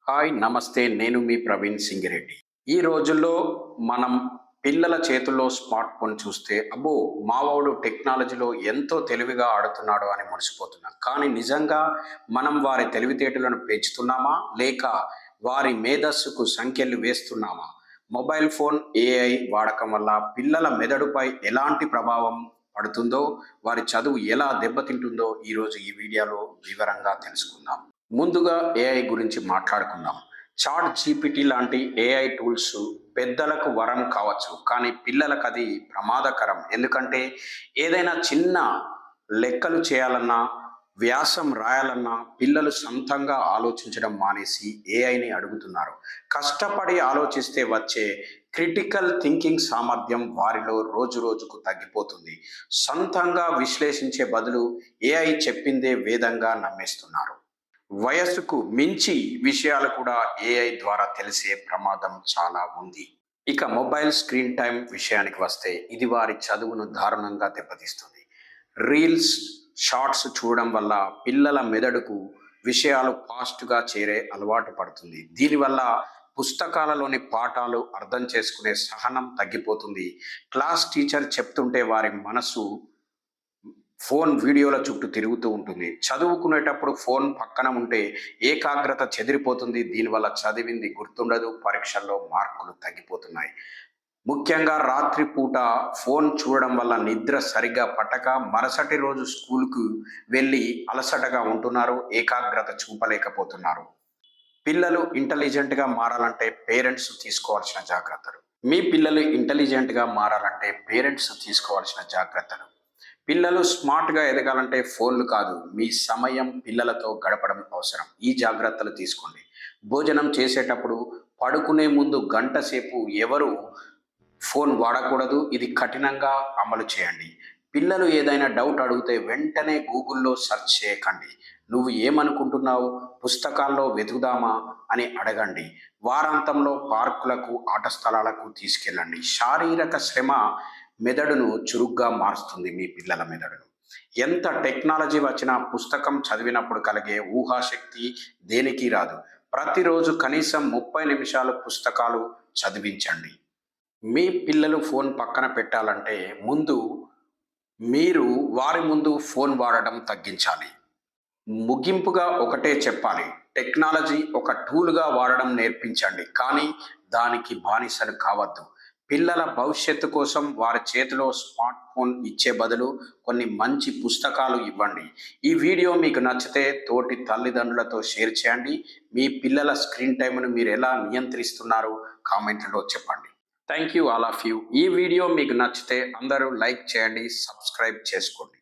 Hi నమస్తే. నేను మీ ప్రవీణ్ సింగిరెడ్డి. ఈ రోజుల్లో మనం పిల్లల చేతుల్లో స్మార్ట్ ఫోన్ చూస్తే అబ్బో! మావోడు టెక్నాలజీలో ఎంతో తెలివిగా ఆడుతున్నాడు అని మురిసిపోతున్నాం. కానీ నిజంగా మనం వారి తెలివితేటలను పెంచుతున్నామా? లేక వారి మేధస్సుకు సంకెళ్ళు వేస్తున్నామా? మొబైల్ ఫోన్, ఏఐ వాడకం వల్ల పిల్లల మెదడుపై ఎలాంటి ప్రభావం పడుతుందో, వారి చదువు ఎలా దెబ్బతింటుందో ఈరోజు ఈ వీడియోలో వివరంగా తెలుసుకుందాం. ముందుగా ఏఐ గురించి మాట్లాడుకుందాం. చాట్ జీపీటీ లాంటి ఏఐ టూల్స్ పెద్దలకు వరం కావచ్చు, కానీ పిల్లలకు అది ప్రమాదకరం. ఎందుకంటే ఏదైనా చిన్న లెక్కలు చేయాలన్నా, వ్యాసం రాయాలన్నా పిల్లలు సొంతంగా ఆలోచించడం మానేసి ఏఐని అడుగుతున్నారు. కష్టపడి ఆలోచిస్తే వచ్చే క్రిటికల్ థింకింగ్ సామర్థ్యం వారిలో రోజు రోజుకు తగ్గిపోతుంది. సొంతంగా విశ్లేషించే బదులు ఏఐ చెప్పిందే వేదంగా నమ్మేస్తున్నారు. వయస్సుకు మించి విషయాలు కూడా ఏఐ ద్వారా తెలిసే ప్రమాదం చాలా ఉంది. ఇక మొబైల్ స్క్రీన్ టైం విషయానికి వస్తే ఇది వారి చదువును దారుణంగా దెబ్బతీస్తుంది. రీల్స్, షార్ట్స్ చూడడం వల్ల పిల్లల మెదడుకు విషయాలు ఫాస్ట్గా చేరే అలవాటు పడుతుంది. దీనివల్ల పుస్తకాలలోని పాఠాలు అర్థం చేసుకునే సహనం తగ్గిపోతుంది. క్లాస్ టీచర్ చెప్తుంటే వారి మనసు ఫోన్ వీడియోల చుట్టూ తిరుగుతూ ఉంటుంది. చదువుకునేటప్పుడు ఫోన్ పక్కన ఉంటే ఏకాగ్రత చెదిరిపోతుంది. దీనివల్ల చదివింది గుర్తుండదు, పరీక్షల్లో మార్కులు తగ్గిపోతున్నాయి. ముఖ్యంగా రాత్రిపూట ఫోన్ చూడడం వల్ల నిద్ర సరిగ్గా పట్టక మరుసటి రోజు స్కూల్కు వెళ్ళి అలసటగా ఉంటున్నారు, ఏకాగ్రత చూపలేకపోతున్నారు. పిల్లలు ఇంటెలిజెంట్గా మారాలంటే పేరెంట్స్ తీసుకోవాల్సిన జాగ్రత్తలు. మీ పిల్లలు ఇంటెలిజెంట్గా మారాలంటే పేరెంట్స్ తీసుకోవాల్సిన జాగ్రత్తలు. పిల్లలు స్మార్ట్‌గా ఎదగాలంటే ఫోన్‌లు కాదు, మీ సమయం పిల్లలతో గడపడం అవసరం. ఈ జాగ్రత్తలు తీసుకోండి. భోజనం చేసేటప్పుడు, పడుకునే ముందు గంట సేపు ఎవరు ఫోన్ వాడకూడదు. ఇది కఠినంగా అమలు చేయండి. పిల్లలు ఏదైనా డౌట్ అడిగితే వెంటనే గూగుల్‌లో సెర్చ్ చేయకండి. "నువ్వు ఏమనుకుంటున్నావు? పుస్తకాల్లో వెతుకుదామా?" అని అడగండి. వారాంతంలో పార్కులకు, ఆట స్థలాలకు తీసుకెళ్ళండి. శారీరక శ్రమ మెదడును చురుగ్గా మారుస్తుంది. మీ పిల్లల మెదడును. ఎంత టెక్నాలజీ వచ్చినా పుస్తకం చదివినప్పుడు కలిగే ఊహాశక్తి దేనికి రాదు. ప్రతిరోజు కనీసం 30 నిమిషాలు పుస్తకాలు చదివించండి. మీ పిల్లలు ఫోన్ పక్కన పెట్టాలంటే ముందు మీరు వారి ముందు ఫోన్ వాడడం తగ్గించాలి. ముగింపుగా ఒకటే చెప్పాలి. టెక్నాలజీ ఒక టూల్‌గా వాడడం నేర్పించండి, కానీ దానికి బానిసలు కావద్దు. పిల్లల భవిష్యత్తు కోసం వారి చేతిలో స్మార్ట్ ఫోన్ ఇచ్చే బదులు కొన్ని మంచి పుస్తకాలు ఇవ్వండి. ఈ వీడియో మీకు నచ్చితే తోటి తల్లిదండ్రులతో షేర్ చేయండి. మీ పిల్లల స్క్రీన్ టైమ్‌ను మీరు ఎలా నియంత్రిస్తున్నారో కామెంట్‌లో చెప్పండి. Thank you all of you. ఈ వీడియో మీకు నచ్చితే అందరూ లైక్ చేయండి, సబ్స్క్రైబ్ చేసుకోండి.